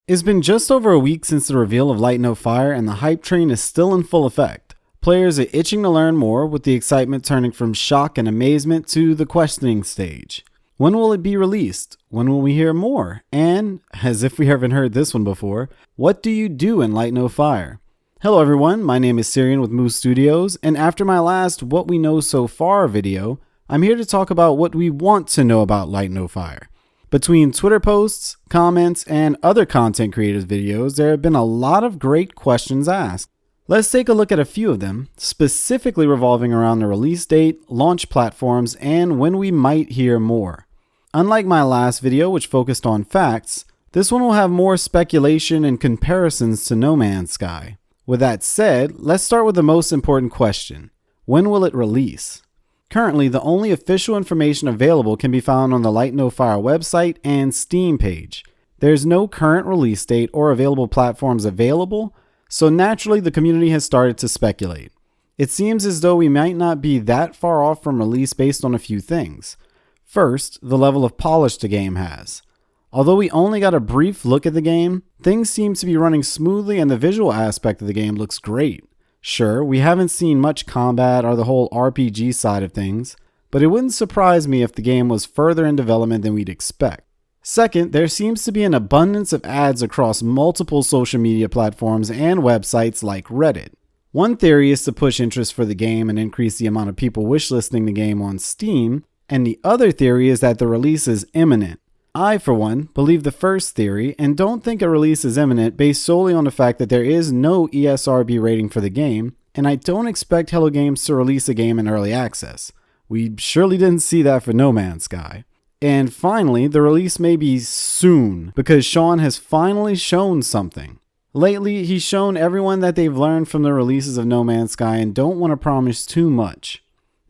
It's been just over a week since the reveal of Light No Fire, and the hype train is still in full effect. Players are itching to learn more, with the excitement turning from shock and amazement to the questioning stage. When will it be released? When will we hear more? And, as if we haven't heard this one before, what do you do in Light No Fire? Hello everyone, my name is Syrian with MuStudios, and after my last What We Know So Far video, I'm here to talk about what we want to know about Light No Fire. Between Twitter posts, comments, and other content creators' videos, there have been a lot of great questions asked. Let's take a look at a few of them, specifically revolving around the release date, launch platforms, and when we might hear more. Unlike my last video, which focused on facts, this one will have more speculation and comparisons to No Man's Sky. With that said, let's start with the most important question. When will it release? Currently, the only official information available can be found on the Light No Fire website and Steam page. There's no current release date or available platforms available, so naturally the community has started to speculate. It seems as though we might not be that far off from release based on a few things. First, the level of polish the game has. Although we only got a brief look at the game, things seem to be running smoothly and the visual aspect of the game looks great. Sure, we haven't seen much combat or the whole RPG side of things, but it wouldn't surprise me if the game was further in development than we'd expect. Second, there seems to be an abundance of ads across multiple social media platforms and websites like Reddit. One theory is to push interest for the game and increase the amount of people wishlisting the game on Steam, and the other theory is that the release is imminent. I, for one, believe the first theory and don't think a release is imminent based solely on the fact that there is no ESRB rating for the game, and I don't expect Hello Games to release a game in early access. We surely didn't see that for No Man's Sky. And finally, the release may be soon, because Sean has finally shown something. Lately, he's shown everyone that they've learned from the releases of No Man's Sky and don't want to promise too much.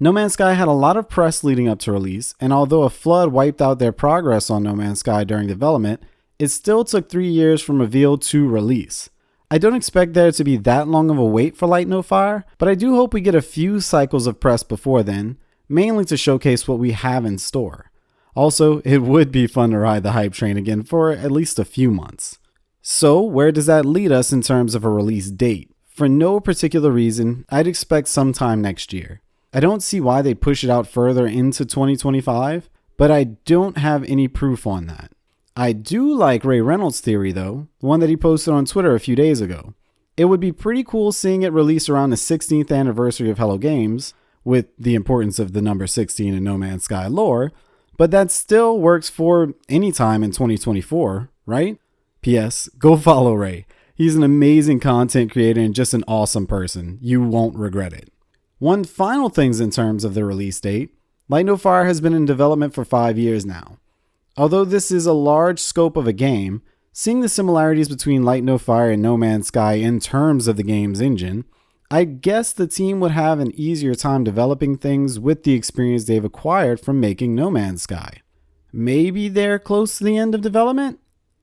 No Man's Sky had a lot of press leading up to release, and although a flood wiped out their progress on No Man's Sky during development, it still took 3 years from reveal to release. I don't expect there to be that long of a wait for Light No Fire, but I do hope we get a few cycles of press before then, mainly to showcase what we have in store. Also, it would be fun to ride the hype train again for at least a few months. So, where does that lead us in terms of a release date? For no particular reason, I'd expect sometime next year. I don't see why they push it out further into 2025, but I don't have any proof on that. I do like Ray Reynolds' theory though, the one that he posted on Twitter a few days ago. It would be pretty cool seeing it released around the 16th anniversary of Hello Games, with the importance of the number 16 in No Man's Sky lore, but that still works for any time in 2024, right? P.S. Go follow Ray. He's an amazing content creator and just an awesome person. You won't regret it. One final thing in terms of the release date, Light No Fire has been in development for 5 years now. Although this is a large scope of a game, seeing the similarities between Light No Fire and No Man's Sky in terms of the game's engine, I guess the team would have an easier time developing things with the experience they've acquired from making No Man's Sky. Maybe they're close to the end of development?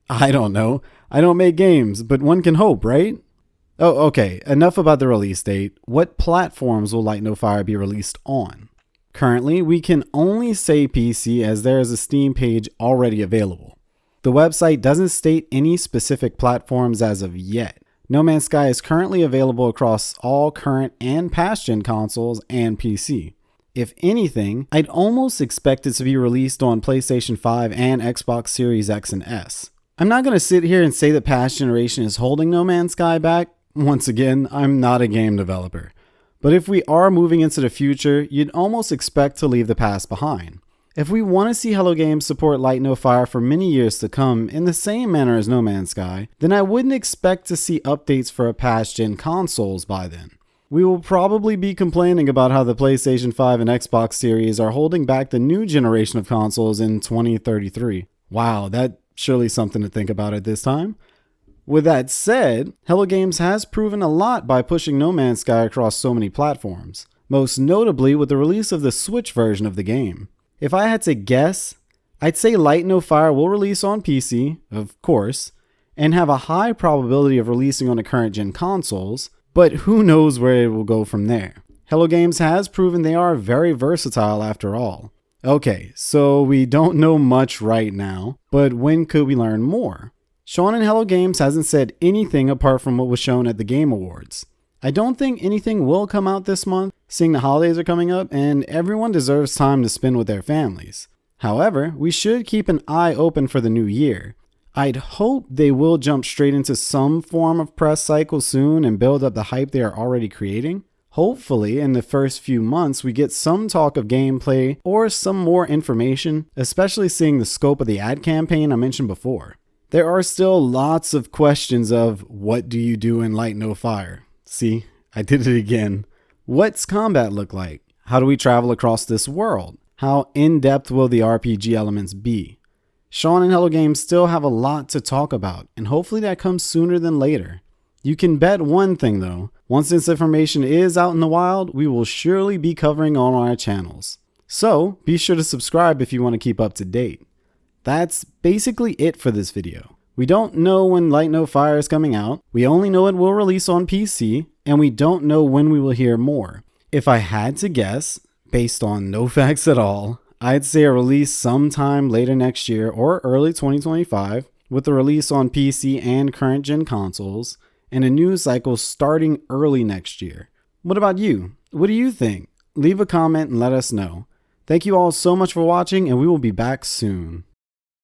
I don't know. I don't make games, but one can hope, right? Oh, okay, enough about the release date. What platforms will Light No Fire be released on? Currently, we can only say PC as there is a Steam page already available. The website doesn't state any specific platforms as of yet. No Man's Sky is currently available across all current and past-gen consoles and PC. If anything, I'd almost expect it to be released on PlayStation 5 and Xbox Series X and S. I'm not going to sit here and say that past generation is holding No Man's Sky back. Once again, I'm not a game developer. But if we are moving into the future, you'd almost expect to leave the past behind. If we want to see Hello Games support Light No Fire for many years to come in the same manner as No Man's Sky, then I wouldn't expect to see updates for past-gen consoles by then. We will probably be complaining about how the PlayStation 5 and Xbox Series are holding back the new generation of consoles in 2033. Wow, that's surely something to think about at this time. With that said, Hello Games has proven a lot by pushing No Man's Sky across so many platforms, most notably with the release of the Switch version of the game. If I had to guess, I'd say Light No Fire will release on PC, of course, and have a high probability of releasing on the current gen consoles, but who knows where it will go from there. Hello Games has proven they are very versatile after all. Okay, so we don't know much right now, but when could we learn more? Sean and Hello Games hasn't said anything apart from what was shown at the Game Awards. I don't think anything will come out this month, seeing the holidays are coming up and everyone deserves time to spend with their families. However, we should keep an eye open for the new year. I'd hope they will jump straight into some form of press cycle soon and build up the hype they are already creating. Hopefully, in the first few months, we get some talk of gameplay or some more information, especially seeing the scope of the ad campaign I mentioned before. There are still lots of questions of what do you do in Light No Fire? See, I did it again. What's combat look like? How do we travel across this world? How in-depth will the RPG elements be? Sean and Hello Games still have a lot to talk about, and hopefully that comes sooner than later. You can bet one thing though, once this information is out in the wild, we will surely be covering on our channels. So be sure to subscribe if you want to keep up to date. That's basically it for this video. We don't know when Light No Fire is coming out, we only know it will release on PC, and we don't know when we will hear more. If I had to guess, based on no facts at all, I'd say a release sometime later next year or early 2025, with the release on PC and current gen consoles, and a news cycle starting early next year. What about you? What do you think? Leave a comment and let us know. Thank you all so much for watching, and we will be back soon.